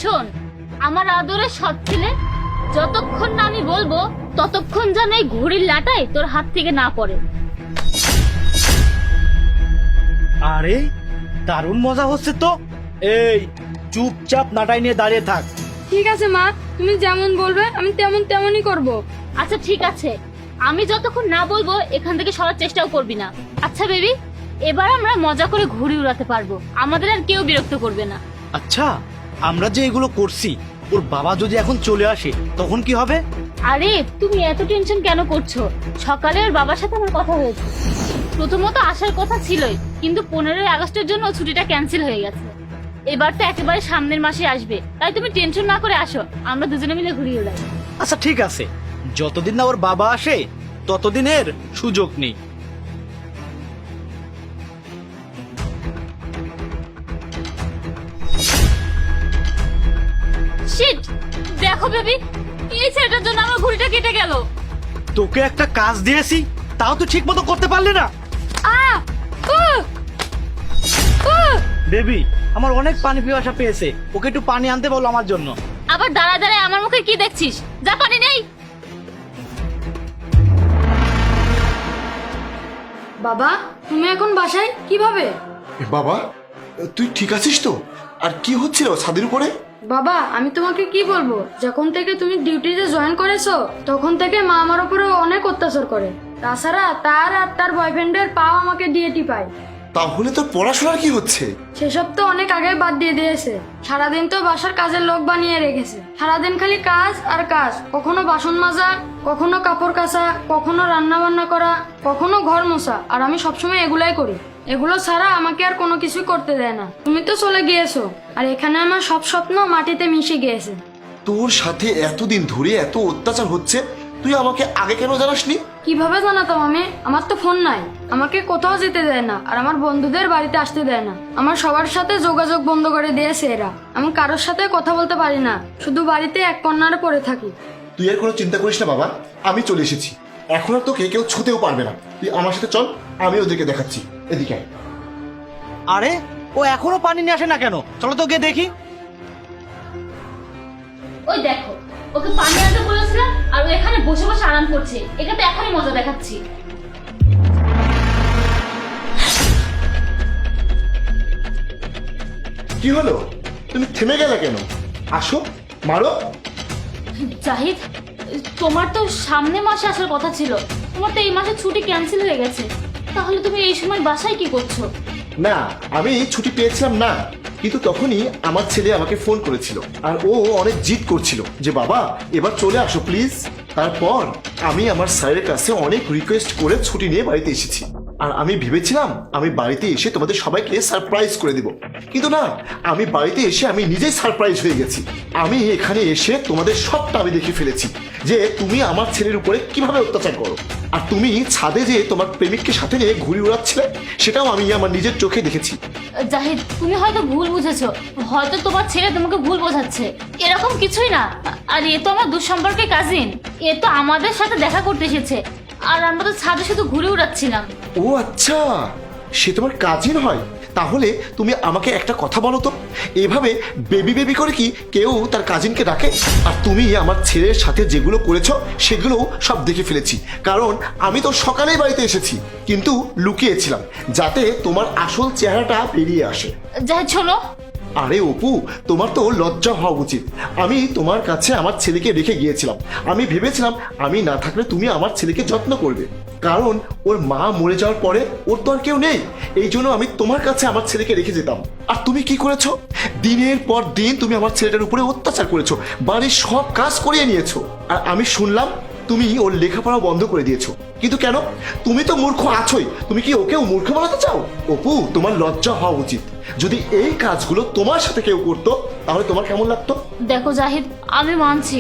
শোন, আমার আদরের সৎ ছেলে, যতক্ষণ না আমি বলবো ততক্ষণ যেন এই ঘড়ির লাটাই তোর হাত থেকে না পড়ে। আরে দারুণ মজা হচ্ছে তো। এই চুপচাপ নাটাই নিয়ে দাঁড়িয়ে থাক। ঠিক আছে মা, তুমি যেমন বলবে আমি তেমনই করব। আচ্ছা ঠিক আছে, আমি যতক্ষণ না বলবো এখান থেকে সরার চেষ্টাও করবি না। আচ্ছা বেবি, এবার আমরা মজা করে ঘুড়ি উড়াতে পারবো, আমাদের আর কেউ বিরক্ত করবে না। আচ্ছা, আমরা যে এগুলো করছি, ওর বাবা যদি এখন চলে আসে তখন কি হবে? আরে তুমি এত টেনশন কেন করছো? সকালে ওর বাবার সাথে আমার কথা হয়েছে। প্রথমত আসার কথা ছিলই, কিন্তু 15ই আগস্টের জন্য ছুটিটা ক্যান্সেল হয়ে গেছে। এবার তো একেবারে সামনের মাসে আসবে, তাই তুমি টেনশন না করে আসো, আমরা দুজনে মিলে ঘুরিয়ে উড়াই। আচ্ছা ঠিক আছে, যতদিন না ওর বাবা আসে ততদিনের সুযোগ নেই। শিট, দেখো বেবি, এই ছেলেটার জন্য আমার ঘুড়িটা কেটে গেল। তোকে একটা কাজ দিয়েছি, তাও তো ঠিক মতো করতে পারলি না। আহ! উহ! উহ! বেবি, আমার অনেক পানি পিপাসা পেয়েছে, ওকে একটু পানি আনতে বলো আমার জন্য। আবার দাঁড়ায় দাঁড়ায় আমার মুখে কি দেখছিস? যা, পানি নেই। বাবা, তুমি এখন বাসায় কিভাবে? বাবা, তুই ঠিক আছিস তো? আর কি হচ্ছিল ছাদের উপরে? বাবা, আমি তোমাকে কি বলবো, যখন থেকে তুমি ডিউটিতে জয়েন করেছো তখন থেকে মা আমার উপরে অনেক অত্যাচার করে। তাছাড়া তার আর তার বয়ফ্রেন্ডের পাও আমাকে দিয়ে টিপায়। তাহলে তোর পড়াশোনার কি হচ্ছে? সেসব তো অনেক আগে বাদ দিয়ে দিয়েছে। সারাদিন তো বাসার কাজের লোক বানিয়ে রেখেছে। সারাদিন খালি কাজ আর কাজ, কখনো বাসন মাজা, কখনো কাপড় কাচা, কখনো রান্না বান্না করা, কখনো ঘর মোছা, আর আমি সবসময় এগুলাই করি। এগুলো ছাড়া আমাকে আর কোনো কিছু করতে দেয় না। তুমি তো চলে গিয়েছো, আর এখানে আমার সব স্বপ্ন মাটিতে মিশে গিয়েছে। তোর সাথে এতদিন ধরে এত অত্যাচার হচ্ছে, তুই আমাকে আগে কেন জানাসনি? কিভাবে জানাতাম আমি? আমার তো ফোন নাই, আমাকে কোথাও যেতে দেয় না, আর আমার বন্ধুদের বাড়িতে আসতে দেয় না। আমার সবার সাথে যোগাযোগ বন্ধ করে দিয়েছে এরা। আমি কারোর সাথে কথা বলতে পারি না, শুধু বাড়িতে এক কর্নারে পড়ে থাকি। তুই আর কোনো চিন্তা করিস না বাবা, আমি চলে এসেছি। এখন আর তোকে কেউ ছুতেও পারবে না। তুই আমার সাথে চল, আমি ওদেরকে দেখাচ্ছি। এদিকে আয়। আরে ও এখনো পানি নিয়ে আসে না কেন? চলো তো গিয়ে দেখি। ওই দেখো, ওকে পানি আনতে বলেছিলাম আর ও এখানে বসে বসে আরাম করছে। এটা তো এখনই মজা দেখাচ্ছি। কি হলো? তুমি থেমে গেলে কেন? আসো, মারো। জাহিদ, তোমার তো সামনে মাসে আসার কথা ছিল, তোমার তো এই মাসে ছুটি ক্যান্সেল হয়ে গেছে, তাহলে তুমি এই সময় বাসায় কি করছো? না, আমি ছুটি পেয়েছিলাম না, কিন্তু তখনই আমার ছেলে আমাকে ফোন করেছিল, আর ও অনেক জিদ করছিল যে বাবা এবার চলে আসো প্লিজ। তারপর আমি আমার স্যারের কাছে অনেক রিকোয়েস্ট করে ছুটি নিয়ে বাড়িতে এসেছি। আর আমি ভেবেছিলাম আমি বাড়িতে এসে তোমাদের সবাইকে সারপ্রাইজ করে দিব, কিন্তু না, আমি বাড়িতে এসে আমি নিজেই সারপ্রাইজ হয়ে গেছি। আমি এখানে এসে তোমাদের সবটা আমি দেখে ফেলেছি যে তুমি আমার ছেলের উপরে কিভাবে অত্যাচার করো। আর তুমি ছাদে যে তোমার প্রেমিককে সাথে নিয়ে ঘুরে উড়াচ্ছিলে, সেটাও আমি আমার নিজের চোখে দেখেছি। জাহিদ, তুমি হয়তো ভুল বুঝেছো, হয়তো তোমার ছেলে তোমাকে ভুল বোঝাচ্ছে। এরকম কিছুই না। আর এ তো আমার দুঃসম্পর্কে কাজিন, এ তো আমাদের সাথে দেখা করতে এসেছে, আর আমরা তো ছাদে শুধু ঘুরে উড়াচ্ছিলাম। ও আচ্ছা, সে তোমার কাজিন হয়। তাহলে তুমি আমাকে একটা কথা বলো তো, এভাবে বেবি বেবি করে কি কেউ তার কাজিনকে ডাকে? আর তুমি আমার ছেলের সাথে যেগুলো করেছো সেগুলো সব দেখে ফেলেছি, কারণ আমি তো সকালেই বাড়িতে এসেছি, কিন্তু লুকিয়েছিলাম যাতে তোমার আসল চেহারাটা বেরিয়ে আসে। জাহিদ শোনো। আরে অপু, তোমার তো লজ্জা হওয়া উচিত। আমি তোমার কাছে আমার ছেলেকে রেখে গিয়েছিলাম। আমি ভেবেছিলাম আমি না থাকলে তুমি আমার ছেলেকে যত্ন করবে, কারণ ওর মা মরে যাওয়ার পরে ওর তো আর কেউ নেই। এই জন্য আমি তোমার কাছে আমার ছেলেকে রেখে যেতাম। আর তুমি কি করেছো? দিনের পর দিন তুমি আমার ছেলেটার উপরে অত্যাচার করেছো, বাড়ির সব কাজ করিয়ে নিয়েছো। আর আমি শুনলাম তুমি ওর লেখাপড়া বন্ধ করে দিয়েছো। কিন্তু কেন? তুমি তো মূর্খ আছোই, তুমি কি ওকেও মূর্খ বানাতে চাও? অপু, তোমার লজ্জা হওয়া উচিত। যদি এই কাজগুলো তোমার সাথে কেউ করতো তাহলে তোমার কেমন লাগতো? দেখো জাহিদ, আমি মানছি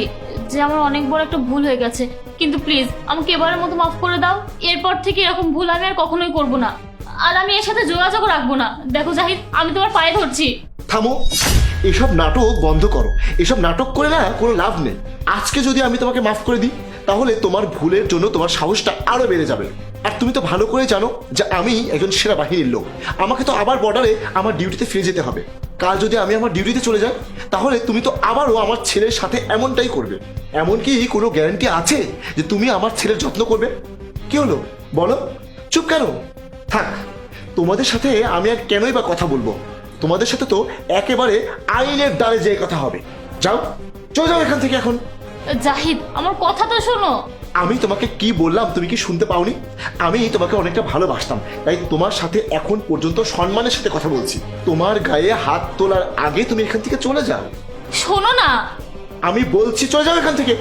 যে আমার অনেক বড় একটা ভুল হয়ে গেছে, কিন্তু প্লিজ আমাকে এবারের মতো মাফ করে দাও। এরপর থেকে এরকম ভুল আমি আর কখনোই করব না, আর আমি এর সাথে যোগাযোগ রাখবো না। দেখো জাহিদ, আমি তোমার পায়ে ধরছি। থামো, এসব নাটক বন্ধ করো। এসব নাটক করে না কোনো লাভ নেই। আজকে যদি আমি তোমাকে মাফ করে দিই তাহলে তোমার ভুলের জন্য তোমার সাহসটা আরো বেড়ে যাবে। আর তুমি তো ভালো করে জানো যে আমি একজন সেনাবাহিনীর লোক, আমাকে তো আবার বর্ডারে আমার ডিউটিতে ফিরে যেতে হবে, কাল যদি আমি আমার ডিউটিতে চলে যাই, তাহলে তুমি তো আবারও আমার ছেলের সাথে এমনটাই করবে। এমনকি কোনো গ্যারান্টি আছে যে তুমি আমার ছেলের যত্ন করবে? কি হলো বলো, চুপ কেন? থাক, তোমাদের সাথে আমি আর কেনই বা কথা বলবো? তোমাদের সাথে তো একেবারে আইনের দ্বারে যেয়ে কথা হবে। যাও, চলে যাও এখান থেকে এখন। জাহিদ, আমার কথা তো শোনো। আমি তোমাকে কি বললাম তুমি কি শুনতে পাওনি? আমি তোমাকে অনেকটা ভালোবাসতাম, তাই তোমার সাথে এখন পর্যন্ত সম্মানের সাথে কথা বলছি। তোমার গায়ে হাত তোলার আগে তুমি এখান থেকে চলে যাও। শোনো না। আমি বলছি চলে যাও এখান থেকে।